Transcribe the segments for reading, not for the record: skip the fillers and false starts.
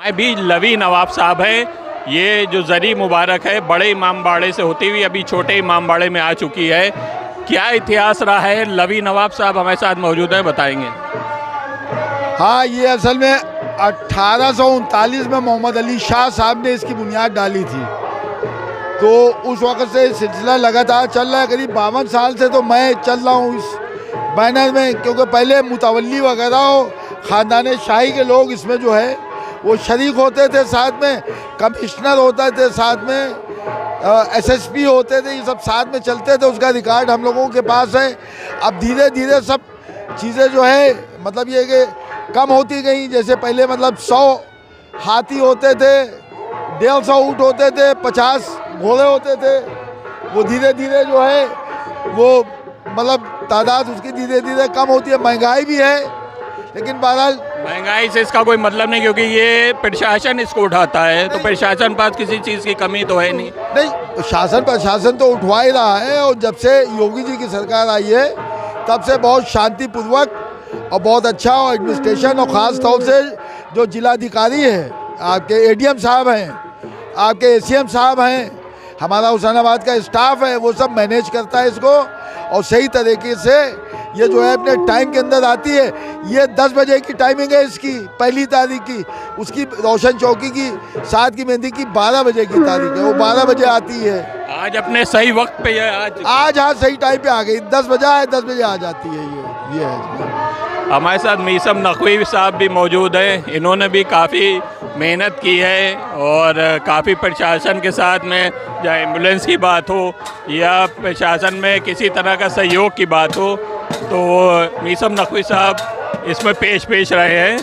मैं भी लवी नवाब साहब हैं। ये जो ज़री मुबारक है बड़े इमाम बाड़े से होती हुई अभी छोटे इमाम बाड़े में आ चुकी है। क्या इतिहास रहा है? लवी नवाब साहब हमारे साथ मौजूद हैं, बताएंगे। हाँ, ये असल में 1839 में मोहम्मद अली शाह साहब ने इसकी बुनियाद डाली थी। तो उस वक़्त से सिलसिला लगातार चल रहा है। करीब 52 साल से तो मैं चल रहा हूँ इस बैनर में, क्योंकि पहले मुतवल्ली वगैरह ख़ानदान शाही के लोग इसमें जो है वो शरीक होते थे, साथ में कमिश्नर होते थे, साथ में एसएसपी होते थे, ये सब साथ में चलते थे। उसका रिकॉर्ड हम लोगों के पास है। अब धीरे धीरे सब चीज़ें जो है मतलब ये कि कम होती गई। जैसे पहले मतलब 100 हाथी होते थे, 150 ऊँट होते थे, 50 घोड़े होते थे। वो धीरे धीरे जो है वो मतलब तादाद उसकी धीरे धीरे कम होती है। महंगाई भी है, लेकिन बहरहाल महंगाई से इसका कोई मतलब नहीं, क्योंकि ये प्रशासन इसको उठाता है। तो प्रशासन पास किसी चीज़ की कमी तो है नहीं। नहीं, शासन प्रशासन तो उठवा ही रहा है। और जब से योगी जी की सरकार आई है तब से बहुत शांतिपूर्वक और बहुत अच्छा एडमिनिस्ट्रेशन, और ख़ास तौर से जो जिलाधिकारी है, आपके एडीएम साहब हैं, आपके एसीएम साहब हैं, हमारा हुसैनाबाद का स्टाफ है, वो सब मैनेज करता है इसको। और सही तरीके से ये जो है अपने टाइम के अंदर आती है। ये 10 बजे की टाइमिंग है इसकी, पहली तारीख की। उसकी रोशन चौकी की 7 की मेहंदी की 12 बजे की तारीख है, वो 12 बजे आती है। आज अपने सही वक्त पे आज हाँ सही टाइम पे आ गई। 10 बजा है, 10 बजे आ जाती है। ये है। हमारे साथ मीसम नकवी साहब भी मौजूद हैं। इन्होंने भी काफ़ी मेहनत की है और काफ़ी प्रशासन के साथ में, चाहे एम्बुलेंस की बात हो या प्रशासन में किसी तरह का सहयोग की बात हो, तो मीसम नकवी साहब इसमें पेश रहे हैं।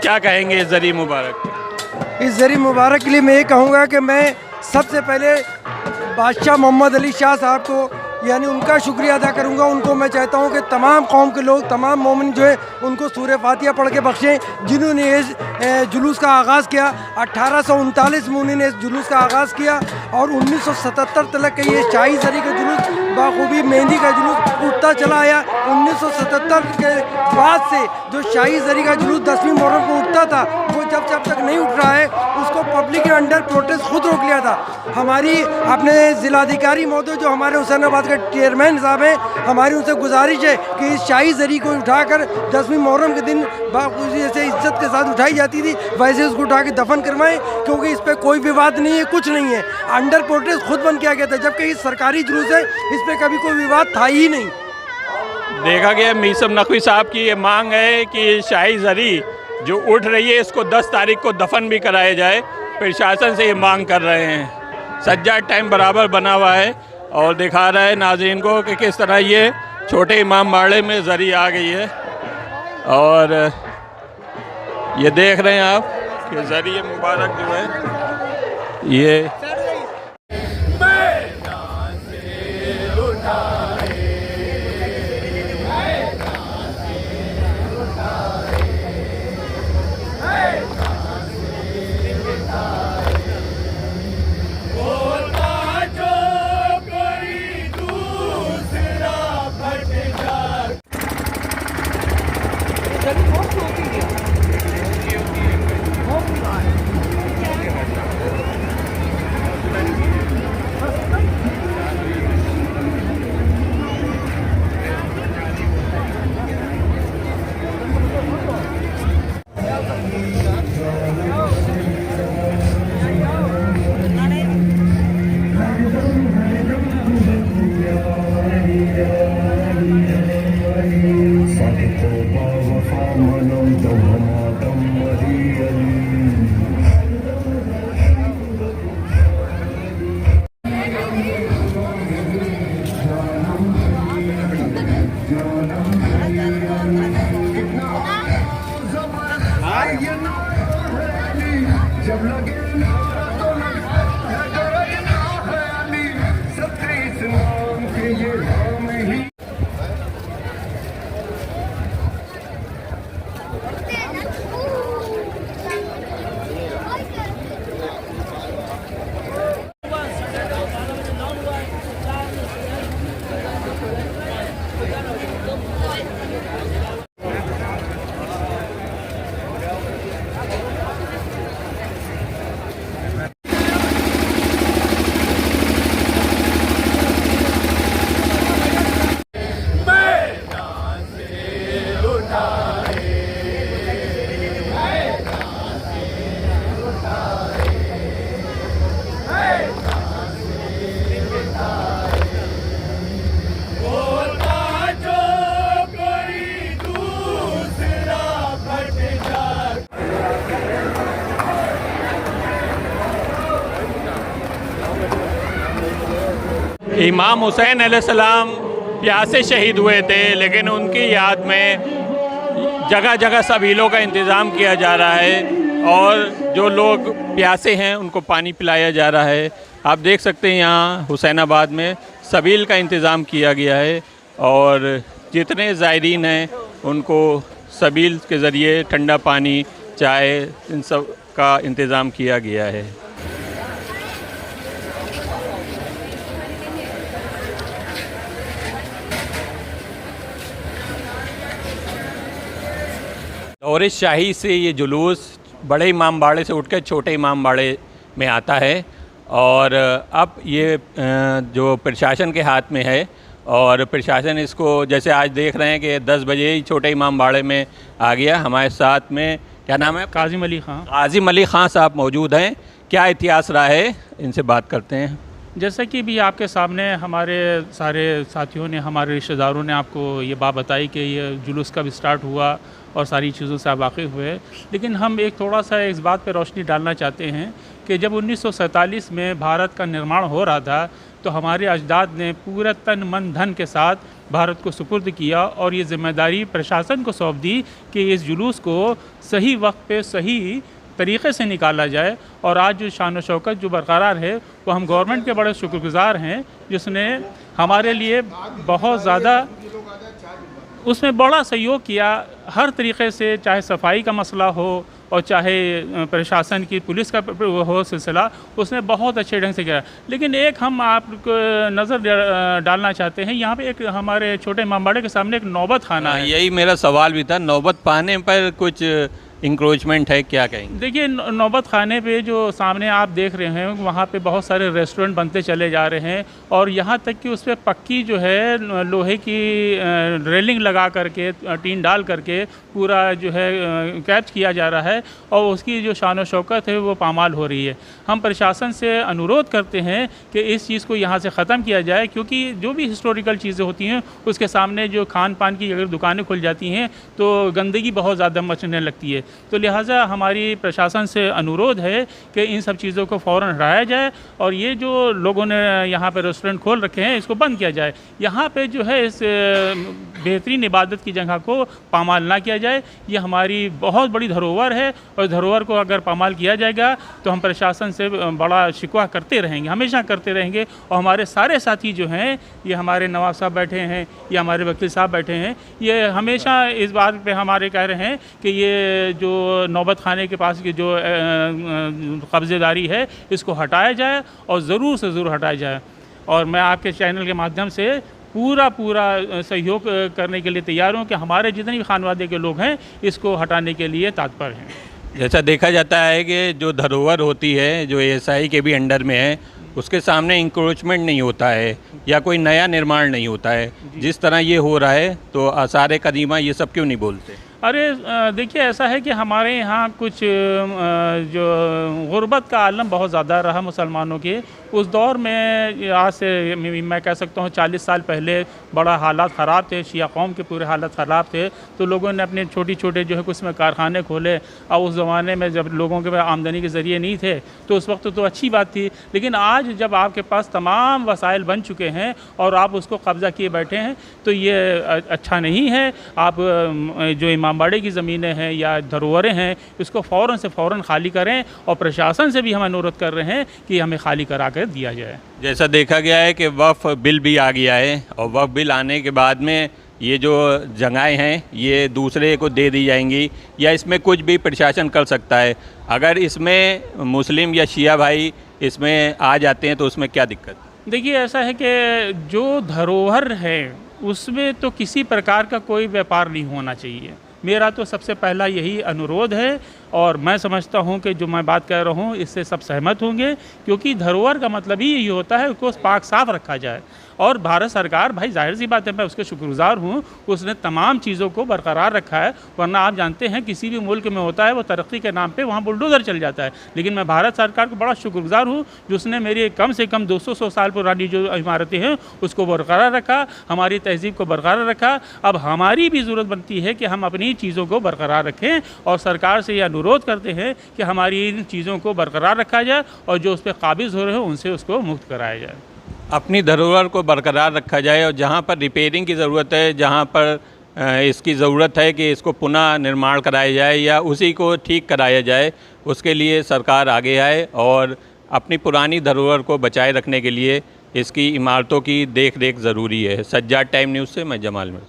क्या कहेंगे इस ज़री मुबारक? इस ज़री मुबारक के लिए मैं ये कहूँगा कि मैं सबसे पहले बादशाह मोहम्मद अली शाह साहब को यानी उनका शुक्रिया अदा करूंगा। उनको मैं चाहता हूं कि तमाम कौम के लोग, तमाम मोमिन जो है उनको सूरह फातिहा पढ़ के बख्शें, जिन्होंने इस जुलूस का आगाज़ किया। 1839 में उन्होंने इस जुलूस का आगाज़ किया और 1977 तक का ये शाही ज़री का जुलूस बाखूबी मेहंदी का जुलूस उठता चला आया। 1977 के बाद से जो शाही ज़री का जुलूस 10वीं मुहर्रम को उठता था, वो जब तक नहीं उठ रहा है उसको पब्लिक के अंडर प्रोटेस्ट खुद रोक लिया था। हमारी अपने ज़िलाधिकारी महोदय जो हमारे हुसैनाबाद के चेयरमैन साहब हैं, हमारी उनसे गुजारिश है कि इस शाही ज़री को उठाकर 10वीं मुहर्रम के दिन जैसे इज्जत के साथ उठाई जाती थी वैसे उसको उठा के दफन करवाएं, क्योंकि इस पर कोई विवाद नहीं है, कुछ नहीं है। अंडर प्रोटेस्ट खुद बंद किया गया था, जबकि ये सरकारी जुलूस है, इस पर कभी कोई विवाद था ही नहीं। देखा गया मीसम नकवी साहब की ये मांग है कि शाही ज़री जो उठ रही है इसको 10 तारीख को दफन भी कराया जाए। प्रशासन से ये मांग कर रहे हैं। सज्जाद टाइम बराबर बना हुआ है और दिखा रहा है नाज़रीन को कि किस तरह ये छोटे इमाम बाड़े में ज़री आ गई है। और ये देख रहे हैं आप कि ज़री मुबारक जो है ये इमाम हुसैन अलैहिस्सलाम प्यासे शहीद हुए थे, लेकिन उनकी याद में जगह जगह सबीलों का इंतज़ाम किया जा रहा है और जो लोग प्यासे हैं उनको पानी पिलाया जा रहा है। आप देख सकते हैं यहाँ हुसैनाबाद में सबील का इंतज़ाम किया गया है और जितने ज़ायरीन हैं उनको सबील के ज़रिए ठंडा पानी, चाय, इन सब का इंतज़ाम किया गया है। दौरे शाही से ये जुलूस बड़े इमाम बाड़े से उठकर छोटे इमाम बाड़े में आता है और अब ये जो प्रशासन के हाथ में है और प्रशासन इसको, जैसे आज देख रहे हैं कि 10 बजे ही छोटे इमाम बाड़े में आ गया। हमारे साथ में क्या नाम है? काज़िम अली ख़ान। काज़िम अली ख़ान साहब मौजूद हैं। क्या इतिहास रहा है, इनसे बात करते हैं। जैसा कि भी आपके सामने हमारे सारे साथियों ने, हमारे रिश्तेदारों ने आपको ये बात बताई कि ये जुलूस कब स्टार्ट हुआ और सारी चीज़ों से आप वाकिफ़ हुए, लेकिन हम एक थोड़ा सा इस बात पर रोशनी डालना चाहते हैं कि जब 1947 में भारत का निर्माण हो रहा था तो हमारे अजदाद ने पूरा तन मन धन के साथ भारत को सुपुर्द किया और ये ज़िम्मेदारी प्रशासन को सौंप दी कि इस जुलूस को सही वक्त पे सही तरीक़े से निकाला जाए। और आज जो शान व शौकत जो बरकरार है वो हम गवर्नमेंट के बड़े शुक्रगुज़ार हैं जिसने हमारे लिए बहुत ज़्यादा उसमें बड़ा सहयोग किया हर तरीक़े से, चाहे सफाई का मसला हो और चाहे प्रशासन की पुलिस का हो सिलसिला, उसने बहुत अच्छे ढंग से किया। लेकिन एक हम आपको नज़र डालना चाहते हैं, यहाँ पे एक हमारे छोटे इमाम बाड़े के सामने एक नौबत खाना है। यही मेरा सवाल भी था, नौबत पाने पर कुछ इंक्रोचमेंट है, क्या कहेंगे? देखिए, नौबत खाने पे जो सामने आप देख रहे हैं वहाँ पे बहुत सारे रेस्टोरेंट बनते चले जा रहे हैं और यहाँ तक कि उस पर पक्की जो है लोहे की रेलिंग लगा करके, टीन डाल करके पूरा जो है कैच किया जा रहा है और उसकी जो शान व शौकत है वो पामाल हो रही है। हम प्रशासन से अनुरोध करते हैं कि इस चीज़ को यहाँ से ख़त्म किया जाए, क्योंकि जो भी हिस्टोरिकल चीज़ें होती हैं उसके सामने जो खान पान की अगर दुकानें खुल जाती हैं तो गंदगी बहुत ज़्यादा मचने लगती है। तो लिहाजा हमारी प्रशासन से अनुरोध है कि इन सब चीज़ों को फ़ौरन हटाया जाए और ये जो लोगों ने यहाँ पर रेस्टोरेंट खोल रखे हैं इसको बंद किया जाए। यहाँ पे जो है इस बेहतरीन इबादत की जगह को पामाल ना किया जाए। ये हमारी बहुत बड़ी धरोहर है और धरोहर को अगर पामाल किया जाएगा तो हम प्रशासन से बड़ा शिकवा करते रहेंगे, हमेशा करते रहेंगे। और हमारे सारे साथी जो हैं, ये हमारे नवाब साहब बैठे हैं या हमारे वकील साहब बैठे हैं, ये हमेशा इस बात पे हमारे कह रहे हैं कि ये जो नौबत खाने के पास की जो कब्ज़ेदारी है इसको हटाया जाए और ज़रूर से ज़रूर हटाया जाए। और मैं आपके चैनल के माध्यम से पूरा सहयोग करने के लिए तैयार हूँ कि हमारे जितने भी खानवादे के लोग हैं इसको हटाने के लिए तत्पर हैं। जैसा देखा जाता है कि जो धरोहर होती है जो एएसआई के भी अंडर में है, उसके सामने इंक्रोचमेंट नहीं होता है या कोई नया निर्माण नहीं होता है। जिस तरह ये हो रहा है तो आसार कदीमा ये सब क्यों नहीं बोलते? अरे देखिए, ऐसा है कि हमारे यहाँ कुछ जो गुर्बत का आलम बहुत ज़्यादा रहा मुसलमानों के, उस दौर में आज से मैं कह सकता हूँ 40 साल पहले बड़ा हालात ख़राब थे, शिया कौम के पूरे हालात ख़राब थे। तो लोगों ने अपने छोटे जो है कुछ में कारखाने खोले और उस ज़माने में जब लोगों के पास आमदनी के ज़रिए नहीं थे तो उस वक्त तो अच्छी बात थी। लेकिन आज जब आपके पास तमाम वसाइल बन चुके हैं और आप उसको कब्ज़ा किए बैठे हैं तो ये अच्छा नहीं है। आप जो इमामबाड़े की ज़मीनें हैं या धरोहरें हैं इसको फ़ौरन से फ़ौरन खाली करें और प्रशासन से भी हम अनुरोध कर रहे हैं कि हमें खाली करा कर दिया जाए। जैसा देखा गया है कि वक्फ बिल भी आ गया है और वक्फ बिल आने के बाद में ये जो जगहें हैं ये दूसरे को दे दी जाएंगी या इसमें कुछ भी प्रशासन कर सकता है? अगर इसमें मुस्लिम या शिया भाई इसमें आ जाते हैं तो उसमें क्या दिक्कत? देखिए, ऐसा है कि जो धरोहर है उसमें तो किसी प्रकार का कोई व्यापार नहीं होना चाहिए। मेरा तो सबसे पहला यही अनुरोध है और मैं समझता हूँ कि जो मैं बात कर रहा हूँ इससे सब सहमत होंगे, क्योंकि धरोहर का मतलब ही यही होता है उसको पाक साफ रखा जाए। और भारत सरकार, भाई जाहिर सी बात है मैं उसके शुक्रगुजार हूँ, उसने तमाम चीज़ों को बरकरार रखा है। वरना आप जानते हैं किसी भी मुल्क में होता है वो तरक्की के नाम पे वहाँ बुलडोज़र चल जाता है। लेकिन मैं भारत सरकार को बड़ा शुक्रगुजार हूँ जिसने मेरी कम से कम 200 साल पुरानी जो इमारतें हैं उसको बरकरार रखा, हमारी तहज़ीब को बरकरार रखा। अब हमारी भी ज़रूरत बनती है कि हम अपनी चीज़ों को बरकरार रखें और सरकार से यह अनुरोध करते हैं कि हमारी इन चीज़ों को बरकरार रखा जाए और जो उस पर काबिज़ हो रहे हैं उनसे उसको मुक्त कराया जाए। अपनी धरोहर को बरकरार रखा जाए और जहाँ पर रिपेयरिंग की ज़रूरत है, जहाँ पर इसकी ज़रूरत है कि इसको पुनः निर्माण कराया जाए या उसी को ठीक कराया जाए, उसके लिए सरकार आगे आए और अपनी पुरानी धरोहर को बचाए रखने के लिए इसकी इमारतों की देख रेख ज़रूरी है। सज्जाद टाइम न्यूज़ से मैं जमाल मिर्ज़ा।